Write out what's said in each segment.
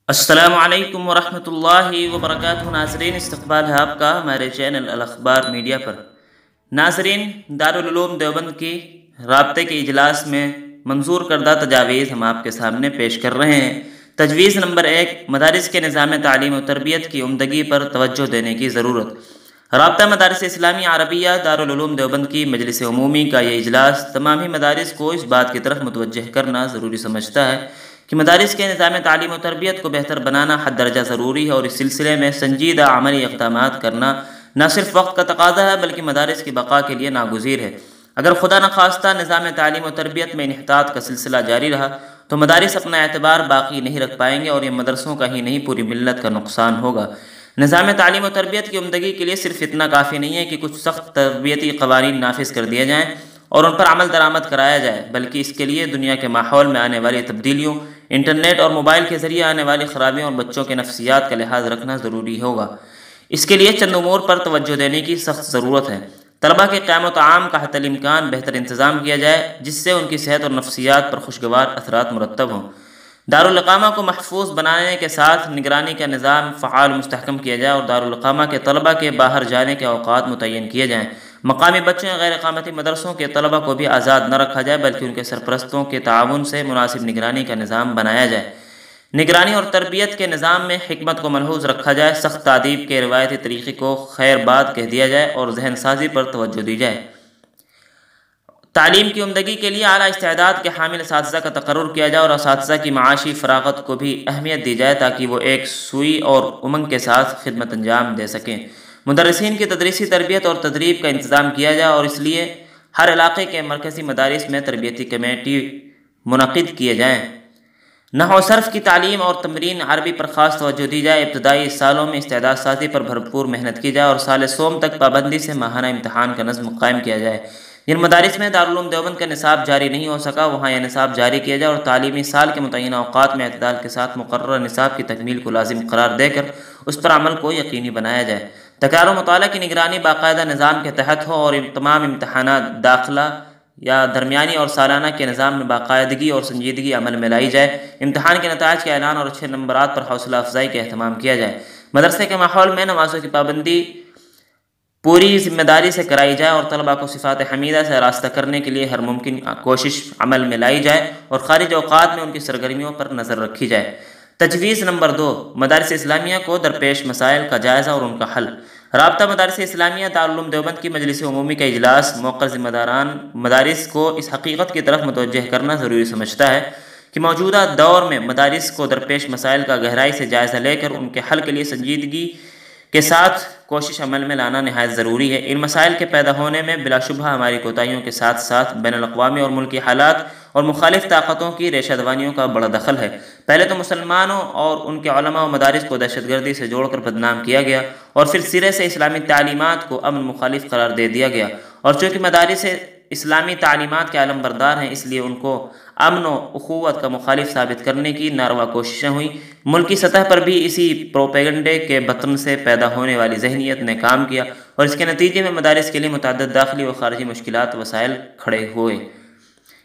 السلام علیکم ورحمۃ اللہ وبرکاتہ۔ ناظرین، استقبال ہے آپ کا ہمارے چینل الاخبار میڈیا پر۔ ناظرین، دارالعلوم دیوبند کی رابطے کے اجلاس میں منظور کردہ تجاویز ہم آپ کے سامنے پیش کر رہے ہیں۔ تجویز نمبر 1، مدارس کے نظام تعلیم و تربیت کی عمدگی پر توجہ دینے کی ضرورت۔ رابطہ مدارس اسلامی عربیہ دارالعلوم دیوبند کی مجلس عمومی کا یہ اجلاس تمامی مدارس کو اس بات کی طرف متوجہ کرنا ضروری سمجھتا ہے کہ مدارس کے نظام تعلیم و تربیت کو بہتر بنانا حد درجہ ضروری ہے، اور اس سلسلے میں سنجیدہ عملی اقدامات کرنا نہ صرف وقت کا تقاضا ہے بلکہ مدارس کی بقا کے لیے ناگزیر ہے۔ اگر خدا نخواستہ نظام تعلیم و تربیت میں انحطاط کا سلسلہ جاری رہا تو مدارس اپنا اعتبار باقی نہیں رکھ پائیں گے، اور یہ مدرسوں کا ہی نہیں پوری ملت کا نقصان ہوگا۔ نظام تعلیم و تربیت کی عمدگی کے لیے صرف اتنا کافی نہیں ہے کہ کچھ سخت تربیتی قوانین نافذ کر دیے جائیں اور ان پر عمل درآمد کرایا جائے، بلکہ اس کے لیے دنیا کے ماحول میں آنے والی تبدیلیوں، انٹرنیٹ اور موبائل کے ذریعے آنے والی خرابیوں اور بچوں کے نفسیات کا لحاظ رکھنا ضروری ہوگا۔ اس کے لیے چند امور پر توجہ دینے کی سخت ضرورت ہے۔ طلباء کے قیام و طعام کا حتی الامکان بہتر انتظام کیا جائے جس سے ان کی صحت اور نفسیات پر خوشگوار اثرات مرتب ہوں۔ دارالاقامہ کو محفوظ بنانے کے ساتھ نگرانی کا نظام فعال مستحکم کیا جائے، اور دارالاقامہ کے طلباء کے باہر جانے کے اوقات متعین کیے جائیں۔ مقامی بچوں یا غیر اقامتی مدرسوں کے طلباء کو بھی آزاد نہ رکھا جائے بلکہ ان کے سرپرستوں کے تعاون سے مناسب نگرانی کا نظام بنایا جائے۔ نگرانی اور تربیت کے نظام میں حکمت کو ملحوظ رکھا جائے، سخت تعدیب کے روایتی طریقے کو خیر باد کہہ دیا جائے اور ذہن سازی پر توجہ دی جائے۔ تعلیم کی عمدگی کے لیے اعلیٰ استعداد کے حامل اساتذہ کا تقرر کیا جائے اور اساتذہ کی معاشی فراغت کو بھی اہمیت دی جائے تاکہ وہ ایک سوئی اور امنگ کے ساتھ خدمت انجام دے سکیں۔ مدرسین کی تدریسی تربیت اور تدریب کا انتظام کیا جائے اور اس لیے ہر علاقے کے مرکزی مدارس میں تربیتی کمیٹی منعقد کیے جائیں۔ نحو و صرف کی تعلیم اور تمرین عربی پر خاص توجہ دی جائے۔ ابتدائی سالوں میں استعداد سازی پر بھرپور محنت کی جائے اور سال سوم تک پابندی سے ماہانہ امتحان کا نظم قائم کیا جائے۔ جن مدارس میں دارالعلوم دیوبند کا نصاب جاری نہیں ہو سکا وہاں یہ نصاب جاری کیا جائے اور تعلیمی سال کے متعینہ اوقات میں اعتدال کے ساتھ مقررہ نصاب کی تکمیل کو لازم قرار دے کر اس پر عمل کو یقینی بنایا جائے۔ تکرار و مطالعہ کی نگرانی باقاعدہ نظام کے تحت ہو اور تمام امتحانات داخلہ یا درمیانی اور سالانہ کے نظام میں باقاعدگی اور سنجیدگی عمل میں لائی جائے۔ امتحان کے نتائج کے اعلان اور اچھے نمبرات پر حوصلہ افزائی کا اہتمام کیا جائے۔ مدرسے کے ماحول میں نمازوں کی پابندی پوری ذمہ داری سے کرائی جائے اور طلباء کو صفات حمیدہ سے آراستہ کرنے کے لیے ہر ممکن کوشش عمل میں لائی جائے اور خارج اوقات میں ان کی سرگرمیوں پر نظر رکھی جائے۔ تجویز نمبر 2، مدارس اسلامیہ کو درپیش مسائل کا جائزہ اور ان کا حل۔ رابطہ مدارس اسلامیہ دارالعلوم دیوبند کی مجلس عمومی کا اجلاس موقر ذمہ داران مدارس کو اس حقیقت کی طرف متوجہ کرنا ضروری سمجھتا ہے کہ موجودہ دور میں مدارس کو درپیش مسائل کا گہرائی سے جائزہ لے کر ان کے حل کے لیے سنجیدگی کے ساتھ کوشش عمل میں لانا نہایت ضروری ہے۔ ان مسائل کے پیدا ہونے میں بلا شبہ ہماری کوتاہیوں کے ساتھ ساتھ بین الاقوامی اور ملکی حالات اور مخالف طاقتوں کی ریشہ دوانیوں کا بڑا دخل ہے۔ پہلے تو مسلمانوں اور ان کے علماء و مدارس کو دہشت گردی سے جوڑ کر بدنام کیا گیا اور پھر سرے سے اسلامی تعلیمات کو امن مخالف قرار دے دیا گیا، اور چونکہ مدارس اسلامی تعلیمات کے علم بردار ہیں اس لیے ان کو امن و اخوت کا مخالف ثابت کرنے کی ناروا کوششیں ہوئیں۔ ملکی سطح پر بھی اسی پروپیگنڈے کے بطن سے پیدا ہونے والی ذہنیت نے کام کیا اور اس کے نتیجے میں مدارس کے لیے متعدد داخلی و خارجی مشکلات وسائل کھڑے ہوئے۔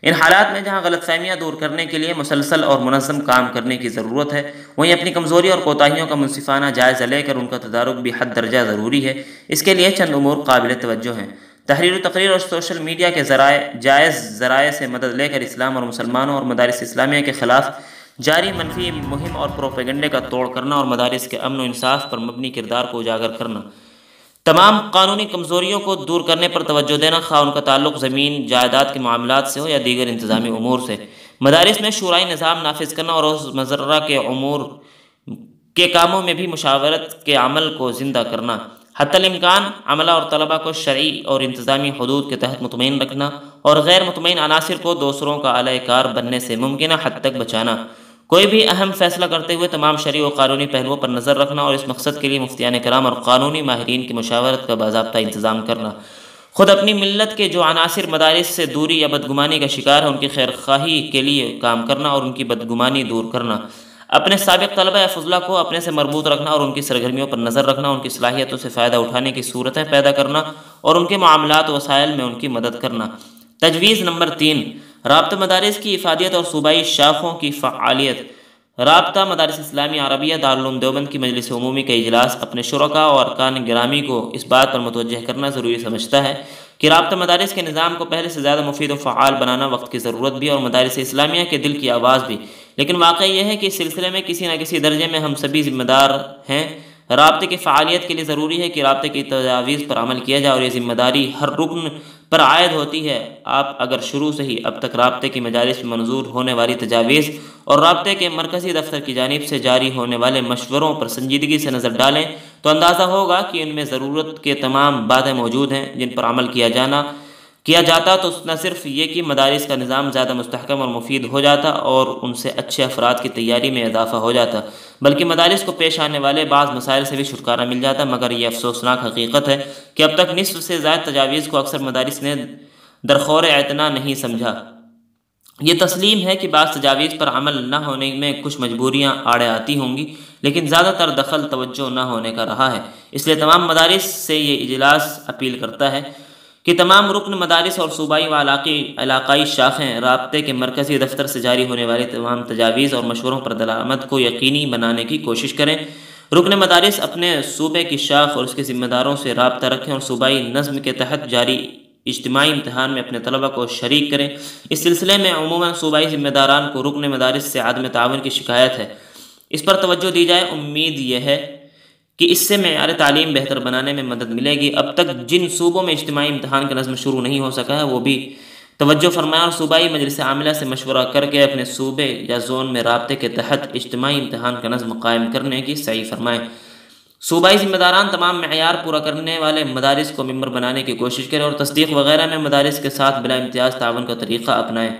ان حالات میں جہاں غلط فہمیاں دور کرنے کے لیے مسلسل اور منظم کام کرنے کی ضرورت ہے وہیں اپنی کمزوری اور کوتاہیوں کا منصفانہ جائزہ لے کر ان کا تدارک بھی حد درجہ ضروری ہے۔ اس کے لیے چند امور قابل توجہ ہیں۔ تحریر و تقریر اور سوشل میڈیا کے جائز ذرائع سے مدد لے کر اسلام اور مسلمانوں اور مدارس اسلامیہ کے خلاف جاری منفی مہم اور پروپیگنڈے کا توڑ کرنا اور مدارس کے امن و انصاف پر مبنی کردار کو اجاگر کرنا۔ تمام قانونی کمزوریوں کو دور کرنے پر توجہ دینا، خواہ ان کا تعلق زمین جائیداد کے معاملات سے ہو یا دیگر انتظامی امور سے۔ مدارس میں شورائی نظام نافذ کرنا اور روز مزرہ کے امور کے کاموں میں بھی مشاورت کے عمل کو زندہ کرنا۔ حتی الامکان عملہ اور طلباء کو شرعی اور انتظامی حدود کے تحت مطمئن رکھنا اور غیر مطمئن عناصر کو دوسروں کا اعلی کار بننے سے ممکنہ حد تک بچانا۔ کوئی بھی اہم فیصلہ کرتے ہوئے تمام شرعی و قانونی پہلوؤں پر نظر رکھنا اور اس مقصد کے لیے مفتیان کرام اور قانونی ماہرین کی مشاورت کا باضابطہ انتظام کرنا۔ خود اپنی ملت کے جو عناصر مدارس سے دوری یا بدگمانی کا شکار ہیں ان کی خیر خواہی کے لیے کام کرنا اور ان کی بدگمانی دور کرنا۔ اپنے سابق طلبہ یا فضلہ کو اپنے سے مربوط رکھنا اور ان کی سرگرمیوں پر نظر رکھنا، ان کی صلاحیتوں سے فائدہ اٹھانے کی صورتیں پیدا کرنا اور ان کے معاملات و وسائل میں ان کی مدد کرنا۔ تجویز نمبر 3، رابطہ مدارس کی افادیت اور صوبائی شاخوں کی فعالیت۔ رابطہ مدارس اسلامی عربیہ دارالعلوم دیوبند کی مجلس عمومی کا اجلاس اپنے شرکاء اور ارکان گرامی کو اس بات پر متوجہ کرنا ضروری سمجھتا ہے کہ رابطہ مدارس کے نظام کو پہلے سے زیادہ مفید و فعال بنانا وقت کی ضرورت بھی اور مدارس اسلامیہ کے دل کی آواز بھی، لیکن واقعہ یہ ہے کہ اس سلسلے میں کسی نہ کسی درجے میں ہم سبھی ذمہ دار ہیں۔ رابطے کی فعالیت کے لیے ضروری ہے کہ رابطے کی تجاویز پر عمل کیا جائے اور یہ ذمہ داری ہر رکن پر عائد ہوتی ہے۔ آپ اگر شروع سے ہی اب تک رابطے کی مجالس میں منظور ہونے والی تجاویز اور رابطے کے مرکزی دفتر کی جانب سے جاری ہونے والے مشوروں پر سنجیدگی سے نظر ڈالیں تو اندازہ ہوگا کہ ان میں ضرورت کے تمام باتیں موجود ہیں جن پر عمل کیا جاتا تو نہ صرف یہ کہ مدارس کا نظام زیادہ مستحکم اور مفید ہو جاتا اور ان سے اچھے افراد کی تیاری میں اضافہ ہو جاتا، بلکہ مدارس کو پیش آنے والے بعض مسائل سے بھی چھٹکارا مل جاتا، مگر یہ افسوسناک حقیقت ہے کہ اب تک نصف سے زائد تجاویز کو اکثر مدارس نے درخور اعتنا نہیں سمجھا۔ یہ تسلیم ہے کہ بعض تجاویز پر عمل نہ ہونے میں کچھ مجبوریاں آڑے آتی ہوں گی، لیکن زیادہ تر دخل توجہ نہ ہونے کا رہا ہے۔ اس لیے تمام مدارس سے یہ اجلاس اپیل کرتا ہے کہ تمام رکن مدارس اور صوبائی و علاقائی شاخیں رابطے کے مرکزی دفتر سے جاری ہونے والی تمام تجاویز اور مشوروں پر درآمد کو یقینی بنانے کی کوشش کریں۔ رکن مدارس اپنے صوبے کی شاخ اور اس کے ذمہ داروں سے رابطہ رکھیں اور صوبائی نظم کے تحت جاری اجتماعی امتحان میں اپنے طلبہ کو شریک کریں۔ اس سلسلے میں عموماً صوبائی ذمہ داران کو رکن مدارس سے عدم تعاون کی شکایت ہے، اس پر توجہ دی جائے۔ امید یہ ہے کہ اس سے معیار تعلیم بہتر بنانے میں مدد ملے گی۔ اب تک جن صوبوں میں اجتماعی امتحان کا نظم شروع نہیں ہو سکا ہے وہ بھی توجہ فرمائیں اور صوبائی مجلس عاملہ سے مشورہ کر کے اپنے صوبے یا زون میں رابطے کے تحت اجتماعی امتحان کا نظم قائم کرنے کی سعی فرمائیں۔ صوبائی ذمہ داران تمام معیار پورا کرنے والے مدارس کو ممبر بنانے کی کوشش کریں اور تصدیق وغیرہ میں مدارس کے ساتھ بلا امتیاز تعاون کا طریقہ اپنائیں۔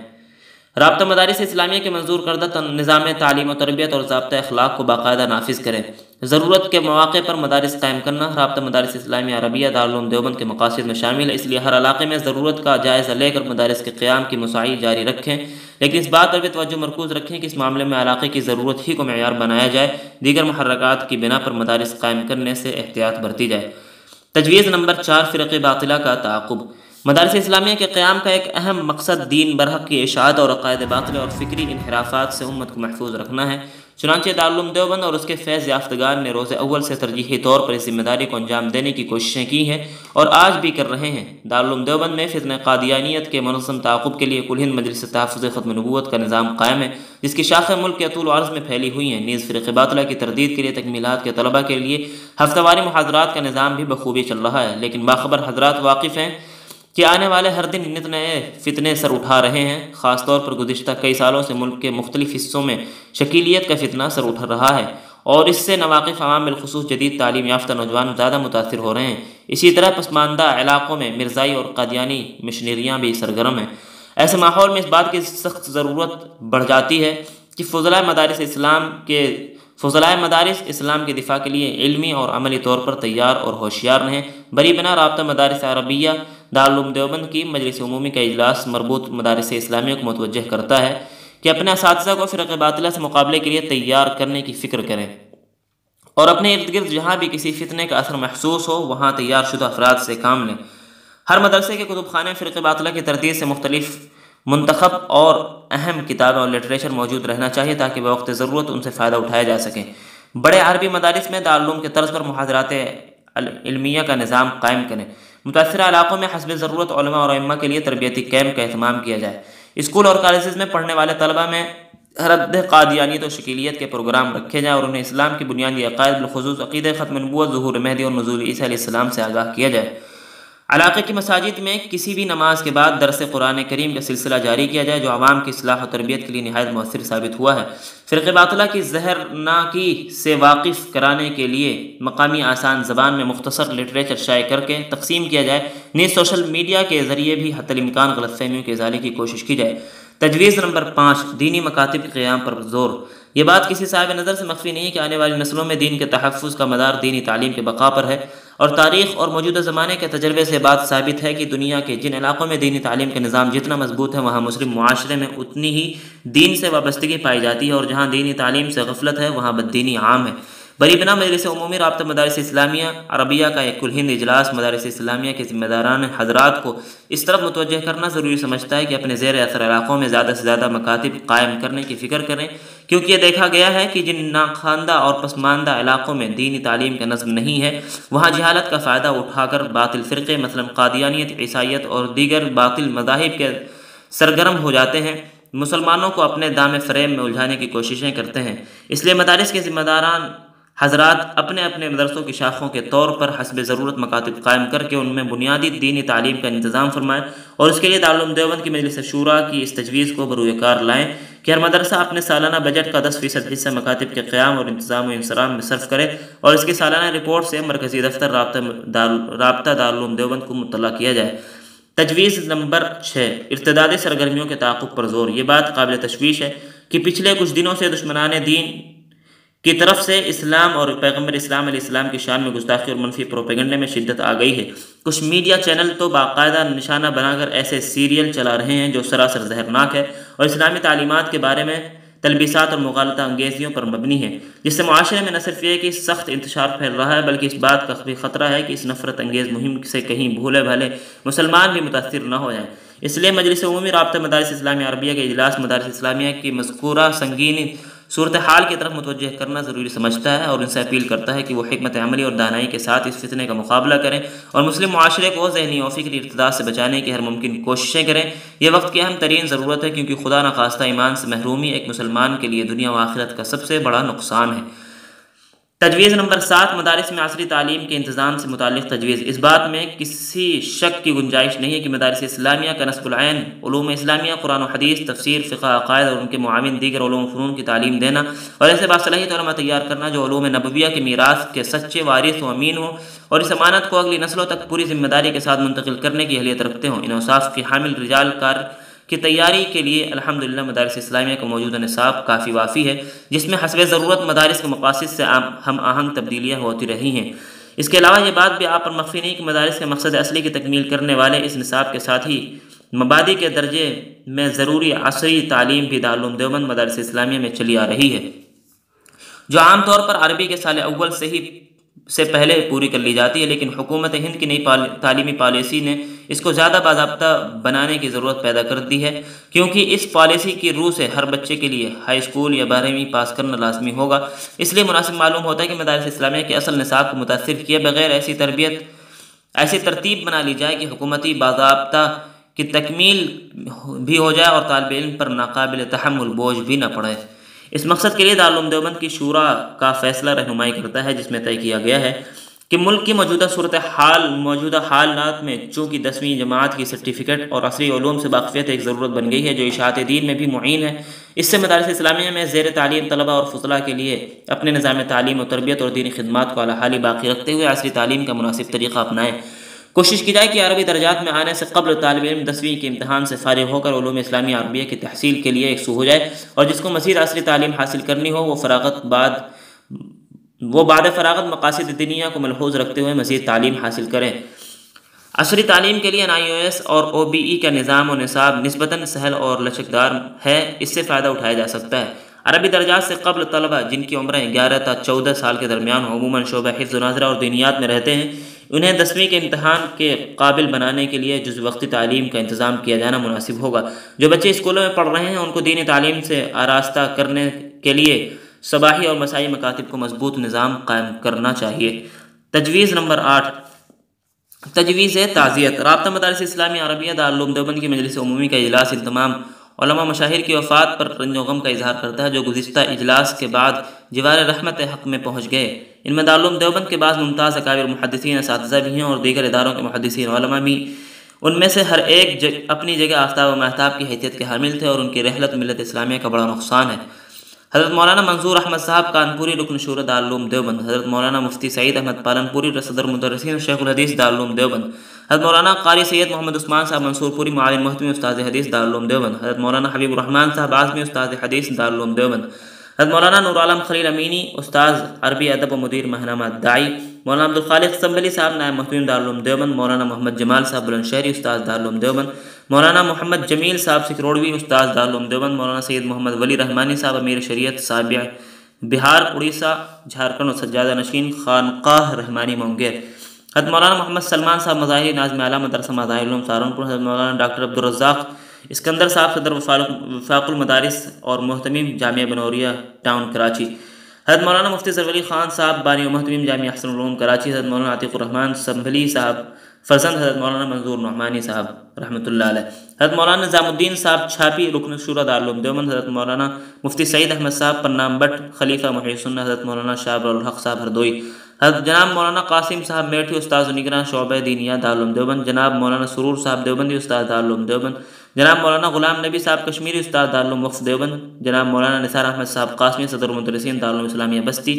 رابطہ مدارس اسلامیہ کے منظور کردہ نظام تعلیم و تربیت اور ضابطۂ اخلاق کو باقاعدہ نافذ کریں۔ ضرورت کے مواقع پر مدارس قائم کرنا رابطہ مدارس اسلامیہ عربیہ دارالعلوم دیوبند کے مقاصد میں شامل ہے، اس لیے ہر علاقے میں ضرورت کا جائزہ لے کر مدارس کے قیام کی مساعی جاری رکھیں، لیکن اس بات پر بھی توجہ مرکوز رکھیں کہ اس معاملے میں علاقے کی ضرورت ہی کو معیار بنایا جائے، دیگر محرکات کی بنا پر مدارس قائم کرنے سے احتیاط برتی جائے۔ تجویز نمبر 4، فرقہ باطلہ کا تعاقب۔ مدارس اسلامیہ کے قیام کا ایک اہم مقصد دین برحق کی اشاعت اور عقائد باطلہ اور فکری انحرافات سے امت کو محفوظ رکھنا ہے۔ چنانچہ دارالعلوم دیوبند اور اس کے فیض یافتگان نے روز اول سے ترجیحی طور پر اس ذمہ داری کو انجام دینے کی کوششیں کی ہیں اور آج بھی کر رہے ہیں۔ دارالعلوم دیوبند میں فتنہ قادیانیت کے منظم تعاقب کے لیے کل ہند مجلس تحفظ ختم نبوت کا نظام قائم ہے، جس کی شاخیں ملک کے طول و عرض میں پھیلی ہوئی ہیں۔ نیز فرقہ باطلہ کی تردید کے لیے تکمیلات کے طلبہ کے لیے ہفتہ واری محاضرات کا نظام بھی بخوبی چل رہا ہے، لیکن باخبر حضرات واقف ہیں کہ آنے والے ہر دن نت نئے فتنے سر اٹھا رہے ہیں۔ خاص طور پر گزشتہ کئی سالوں سے ملک کے مختلف حصوں میں شکیلیت کا فتنہ سر اٹھ رہا ہے اور اس سے ناواقف عوام بالخصوص جدید تعلیم یافتہ نوجوان زیادہ متاثر ہو رہے ہیں۔ اسی طرح پسماندہ علاقوں میں مرزائی اور قادیانی مشنریاں بھی سرگرم ہیں۔ ایسے ماحول میں اس بات کی سخت ضرورت بڑھ جاتی ہے کہ فضلائے مدارس اسلام کے دفاع کے لیے علمی اور عملی طور پر تیار اور ہوشیار رہیں۔ بری بنا رابطہ مدارس عربیہ دارالعلوم دیوبند کی مجلس عمومی کا اجلاس مربوط مدارس اسلامیہ کو متوجہ کرتا ہے کہ اپنے اساتذہ کو فرقہ باطلہ سے مقابلے کے لیے تیار کرنے کی فکر کریں اور اپنے ارد گرد جہاں بھی کسی فتنے کا اثر محسوس ہو وہاں تیار شدہ افراد سے کام لیں۔ ہر مدرسے کے کتب خانے فرقہ باطلہ کی ترتیب سے مختلف منتخب اور اہم کتابیں اور لٹریچر موجود رہنا چاہیے تاکہ بوقت ضرورت ان سے فائدہ اٹھایا جا سکے۔ بڑے عربی مدارس میں دارالعلوم کے طرز پر محاضرات علمیہ کا نظام قائم کریں۔ متاثرہ علاقوں میں حسب ضرورت علماء اور ائمہ کے لیے تربیتی کیمپ کا اہتمام کیا جائے۔ اسکول اور کالجز میں پڑھنے والے طلبہ میں رد قادیانیت و شکیلیت کے پروگرام رکھے جائیں اور انہیں اسلام کی بنیادی عقائد بالخصوص عقیدہ ختم نبوت، ظہور مہدی اور نزول عیسیٰ علیہ السلام سے آگاہ کیا جائے۔ علاقے کی مساجد میں کسی بھی نماز کے بعد درس قرآن کریم کا سلسلہ جاری کیا جائے جو عوام کی اصلاح و تربیت کے لیے نہایت مؤثر ثابت ہوا ہے۔ فرقہ باطلہ کی زہرناکی سے واقف کرانے کے لیے مقامی آسان زبان میں مختصر لٹریچر شائع کر کے تقسیم کیا جائے۔ نیز سوشل میڈیا کے ذریعے بھی حتی الامکان غلط فہمیوں کے ازالے کی کوشش کی جائے۔ تجویز نمبر 5، دینی مکاتب کے قیام پر زور۔ یہ بات کسی صاحب نظر سے مخفی نہیں ہے کہ آنے والی نسلوں میں دین کے تحفظ کا مدار دینی تعلیم کے بقا پر ہے، اور تاریخ اور موجودہ زمانے کے تجربے سے بات ثابت ہے کہ دنیا کے جن علاقوں میں دینی تعلیم کا نظام جتنا مضبوط ہے، وہاں مسلم معاشرے میں اتنی ہی دین سے وابستگی پائی جاتی ہے، اور جہاں دینی تعلیم سے غفلت ہے وہاں بددینی عام ہے۔ بری بنا مجلس عمومی رابطہ مدارس اسلامیہ عربیہ کا ایک کل ہند اجلاس مدارس اسلامیہ کے ذمہ داران حضرات کو اس طرف متوجہ کرنا ضروری سمجھتا ہے کہ اپنے زیر اثر علاقوں میں زیادہ سے زیادہ مکاتب قائم کرنے کی فکر کریں، کیونکہ یہ دیکھا گیا ہے کہ جن ناخواندہ اور پسماندہ علاقوں میں دینی تعلیم کا نظم نہیں ہے، وہاں جہالت کا فائدہ اٹھا کر باطل فرقے مثلا قادیانیت، عیسائیت اور دیگر باطل مذاہب کے سرگرم ہو جاتے ہیں، مسلمانوں کو اپنے دام فریب میں الجھانے کی کوششیں کرتے ہیں۔ اس لیے مدارس کے ذمہ داران حضرات اپنے اپنے مدرسوں کی شاخوں کے طور پر حسب ضرورت مکاتب قائم کر کے ان میں بنیادی دینی تعلیم کا انتظام فرمائیں، اور اس کے لیے دارالعلوم دیوبند کی مجلس شورا کی اس تجویز کو بروئے کار لائیں کہ ہر مدرسہ اپنے سالانہ بجٹ کا 10% حصہ مکاتب کے قیام اور انتظام و انصرام میں صرف کرے، اور اس کی سالانہ رپورٹ سے مرکزی دفتر رابطہ دارالعلوم دیوبند کو مطلع کیا جائے۔ تجویز نمبر 6، ارتدادی سرگرمیوں کے تعاقب پر زور۔ یہ بات قابل تشویش ہے کہ پچھلے کچھ دنوں سے دشمنان دین کی طرف سے اسلام اور پیغمبر اسلام علیہ السلام کی شان میں گستاخی اور منفی پروپیگنڈے میں شدت آ گئی ہے۔ کچھ میڈیا چینل تو باقاعدہ نشانہ بنا کر ایسے سیریل چلا رہے ہیں جو سراسر زہرناک ہے اور اسلامی تعلیمات کے بارے میں تلبیسات اور مغالطہ انگیزیوں پر مبنی ہے، جس سے معاشرے میں نہ صرف یہ کہ سخت انتشار پھیل رہا ہے، بلکہ اس بات کا بھی خطرہ ہے کہ اس نفرت انگیز مہم سے کہیں بھولے بھالے مسلمان بھی متاثر نہ ہو جائیں۔ اس لیے مجلس عمومی رابطہ مدارس اسلامیہ عربیہ کے اجلاس مدارس اسلامیہ کی مذکورہ سنگین صورتحال کی طرف متوجہ کرنا ضروری سمجھتا ہے، اور ان سے اپیل کرتا ہے کہ وہ حکمت عملی اور دانائی کے ساتھ اس فتنے کا مقابلہ کریں اور مسلم معاشرے کو ذہنی و فکری ارتداد سے بچانے کی ہر ممکن کوششیں کریں۔ یہ وقت کی اہم ترین ضرورت ہے، کیونکہ خدا نخواستہ ایمان سے محرومی ایک مسلمان کے لیے دنیا و آخرت کا سب سے بڑا نقصان ہے۔ تجویز نمبر 7، مدارس میں عصری تعلیم کے انتظام سے متعلق تجویز۔ اس بات میں کسی شک کی گنجائش نہیں ہے کہ مدارس اسلامیہ کا نصب العین علوم اسلامیہ، قرآن و حدیث، تفسیر، فقہ، عقائد اور ان کے معاون دیگر علوم و فنون کی تعلیم دینا اور ایسے باصلاحیت علماء تیار کرنا جو علوم نبویہ کے میراث کے سچے وارث و امین ہوں اور اس امانت کو اگلی نسلوں تک پوری ذمہ داری کے ساتھ منتقل کرنے کی اہلیت رکھتے ہوں، ان اوصاف کی حامل رجال کار کی تیاری کے لیے الحمدللہ مدارس اسلامیہ کا موجودہ نصاب کافی وافی ہے، جس میں حسب ضرورت مدارس کے مقاصد سے ہم آہنگ تبدیلیاں ہوتی رہی ہیں۔ اس کے علاوہ یہ بات بھی آپ پر مخفی نہیں کہ مدارس کے مقصد اصلی کی تکمیل کرنے والے اس نصاب کے ساتھ ہی مبادی کے درجے میں ضروری عصری تعلیم بھی دارالعلوم دیوبند مدارس اسلامیہ میں چلی آ رہی ہے، جو عام طور پر عربی کے سال اول سے پہلے پوری کر لی جاتی ہے، لیکن حکومت ہند کی نئی تعلیمی پالیسی نے اس کو زیادہ باضابطہ بنانے کی ضرورت پیدا کر دی ہے، کیونکہ اس پالیسی کی روح سے ہر بچے کے لیے ہائی اسکول یا 12ویں پاس کرنا لازمی ہوگا۔ اس لیے مناسب معلوم ہوتا ہے کہ مدارس اسلامیہ کے اصل نصاب کو متاثر کیے بغیر ایسی ترتیب بنا لی جائے کہ حکومتی باضابطہ کی تکمیل بھی ہو جائے اور طالب علم پر ناقابل تحمل بوجھ بھی نہ پڑے۔ اس مقصد کے لیے دارالعلوم دیوبند کی شورا کا فیصلہ رہنمائی کرتا ہے، جس میں طے کیا گیا ہے کہ ملک کی موجودہ حالات میں چونکہ 10ویں جماعت کی سرٹیفکیٹ اور عصری علوم سے واقفیت ایک ضرورت بن گئی ہے جو اشاعت دین میں بھی معین ہے، اس سے مدارس اسلامیہ میں زیر تعلیم طلبہ اور فضلاء کے لیے اپنے نظام تعلیم و تربیت اور دینی خدمات کو اعلیٰ حالی باقی رکھتے ہوئے عصری تعلیم کا مناسب طریقہ اپنائیں۔ کوشش کی جائے کہ عربی درجات میں آنے سے قبل طالب علم 10ویں کے امتحان سے فارغ ہو کر علوم اسلامیہ عربیہ کی تحصیل کے لیے یکسو ہو جائے، اور جس کو مزید عصری تعلیم حاصل کرنی ہو وہ بعد فراغت مقاصد دینیہ کو ملحوظ رکھتے ہوئے مزید تعلیم حاصل کریں۔ عصری تعلیم کے لیے NIOS اور OBE کا نظام و نصاب نسبتاً سہل اور لچکدار ہے، اس سے فائدہ اٹھایا جا سکتا ہے۔ عربی درجات سے قبل طلبہ جن کی عمریں 11 تا 14 سال کے درمیان عموماً شعبہ حفظ و ناظرہ اور دینیات میں رہتے ہیں، انہیں 10ویں کے امتحان کے قابل بنانے کے لیے جز وقتی تعلیم کا انتظام کیا جانا مناسب ہوگا۔ جو بچے اسکولوں میں پڑھ رہے ہیں ان کو دینی تعلیم سے آراستہ کرنے کے لیے صباحی اور مسائی مکاتب کو مضبوط نظام قائم کرنا چاہیے۔ تجویز نمبر 8، تجویز تعزیت۔ رابطہ مدارس اسلامیہ عربیہ دارالعلوم دیوبند کی مجلس عمومی کا اجلاس ان تمام علماء مشاہیر کی وفات پر رنج و غم کا اظہار کرتا ہے جو گزشتہ اجلاس کے بعد جوار رحمت حق میں پہنچ گئے۔ ان میں دارالعلوم دیوبند کے بعض ممتاز اکابر محدثین اساتذہ بھی ہیں اور دیگر اداروں کے محدثین علماء بھی۔ ان میں سے ہر ایک اپنی جگہ آفتاب و مہتاب کی حیثیت کے حامل تھے اور ان کی رحلت ملت اسلامیہ کا بڑا نقصان ہے۔ حضرت مولانا منظور احمد صاحب کانپوری رکن شورا دارالعلوم دیوبند، حضرت مولانا مفتی سعید احمد پالنپوری صدر مدرسین شیخ الحدیث دارالعلوم دیوبند، حضرت مولانا قاری سید محمد عثمان صاحب منصور پوری معاون محتمی استاد حدیث دارالعلوم دیوبند، حضرت مولانا حبیب الرحمان صاحب عازمی استاد حدیث دارالعلوم دیوبند، حضرت مولانا نور عالم خلیل امینی استاذ عربی ادب و مدیر ماہنامہ داعی، مولانا عبدالخالق سنبلی صاحب نائب مفتین دارالعلوم دیوبند، مولانا محمد جمال صاحب بلند شہری استاذ دارالعلوم دیوبند، مولانا محمد جمیل صاحب سکروڑوی استاذ دارالعلوم دیوبند، مولانا سید محمد ولی رحمانی صاحب امیر شریعت سابع بہار اڑیسہ جھارکھنڈ و سجادہ نشین خانقاہ رحمانی مونگیر، حضرت مولانا محمد سلمان صاحب مظاہری ناظم اعلیٰ مدرسہ مظاہر العلوم سہارنپور، حضرت مولانا ڈاکٹر عبدالرزاق اسکندر صاحب صدر وفاق المدارس اور محتمیم جامعہ بنوریہ ٹاؤن کراچی، حضرت مولانا مفتی ظفر علی خان صاحب بانی و محتمیم جامعہ احسن العلوم کراچی، حضرت مولانا عتیق الرحمن سنبھلی صاحب فرزند حضرت مولانا منظور نعمانی صاحب رحمۃ اللہ علیہ، حضرت مولانا نظام الدین صاحب چھاپی رکن شورا دارالعلوم دیوبند، حضرت مولانا مفتی سعید احمد صاحب پنام بٹ خلیفہ محی السنہ، حضرت مولانا شاہ الحق صاحب ہردوئی، حضرت جناب مولانا قاسم صاحب میٹھی استاذ نگراں شعبہ دینیہ دارالعلوم دیوبند، جناب مولانا سرور صاحب دیوبندی استاذ دارالعلوم دیوبند، جناب مولانا غلام نبی صاحب کشمیری استاد دارالعلوم وقف دیوبند، جناب مولانا نثار احمد صاحب قاسمی صدر المدرسین دارالعلوم اسلامیہ بستی،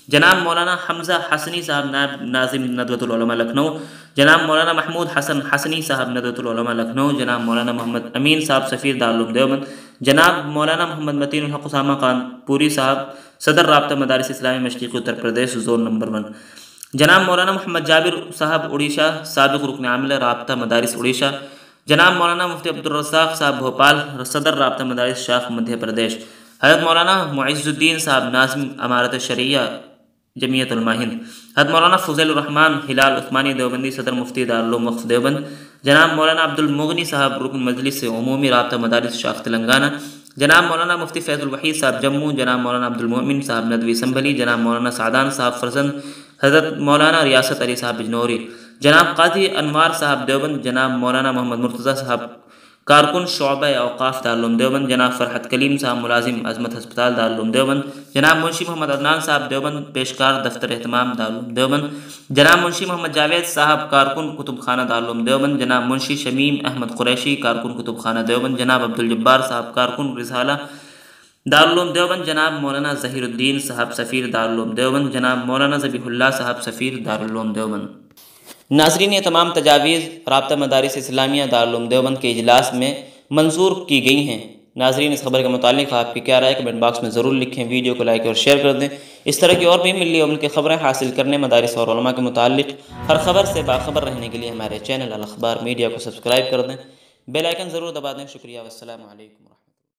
جناب مولانا حمزہ حسنی صاحب نائب ناظم ندوۃ العلماء لکھنؤ، جناب مولانا محمود حسن حسنی صاحب ندوۃ العلماء لکھنؤ، جناب مولانا محمد امین صاحب سفیر دارالعلوم دیوبند، جناب مولانا محمد متین الحق اسامہ خان پوری صاحب صدر رابطہ مدارس اسلامی مشرقی اتر پردیش زون نمبر 1، جناب مولانا محمد جابر صاحب اڑیسہ سابق رکن عامل رابطہ مدارس اڑیسہ، جناب مولانا مفتی عبدالرزاق صاحب بھوپال صدر رابطہ مدارس شاخ مدھیہ پردیش، حضرت مولانا معز الدین صاحب ناظم امارت شرعیہ جمعیت علماء ہند، حضرت مولانا فضیل الرحمان ہلال عثمانی دیوبندی صدر مفتی دارالعلوم وقف دیوبند، جناب مولانا عبد المغنی صاحب رکن مجلس عمومی رابطہ مدارس شاخ تلنگانہ، جناب مولانا مفتی فیض الوحید صاحب جموں، جناب مولانا عبد المؤمن صاحب ندوی سنبھلی، جناب مولانا سعدان صاحب فرزند حضرت مولانا ریاست علی صاحب بجنوری، جناب قاضی انوار صاحب دیوبند، جناب مولانا محمد مرتضیٰ صاحب کارکن شعبہ اوقاف دارالعلوم دیوبند، جناب فرحت کلیم صاحب ملازم عظمت ہسپتال دارالعلوم دیوبند، جناب منشی محمد عدنان صاحب دیوبند پیشکار دفتر اہتمام دارالعلوم دیوبند، جناب منشی محمد جاوید صاحب کارکن کتب خانہ دارالعلوم دیوبند، جناب منشی شمیم احمد قریشی کارکن کتب خانہ دیوبند، جناب عبدالجبار صاحب کارکن رسالہ دارالعلوم دیوبند، جناب مولانا ظہیر الدین صاحب سفیر دارالعلوم دیوبند، جناب مولانا ذبیح اللہ صاحب سفیر دارالعلوم دیوبند۔ ناظرین، یہ تمام تجاویز رابطہ مدارس اسلامیہ دارالعلوم دیوبند کے اجلاس میں منظور کی گئی ہیں۔ ناظرین، اس خبر کے متعلق آپ کی کیا رائے کمنٹ باکس میں ضرور لکھیں، ویڈیو کو لائک اور شیئر کر دیں۔ اس طرح کی اور بھی ملی عمل کی خبریں حاصل کرنے، مدارس اور علماء کے متعلق ہر خبر سے باخبر رہنے کے لیے ہمارے چینل الاخبار میڈیا کو سبسکرائب کر دیں، بیل آئیکن ضرور دبا دیں۔ شکریہ، والسلام علیکم۔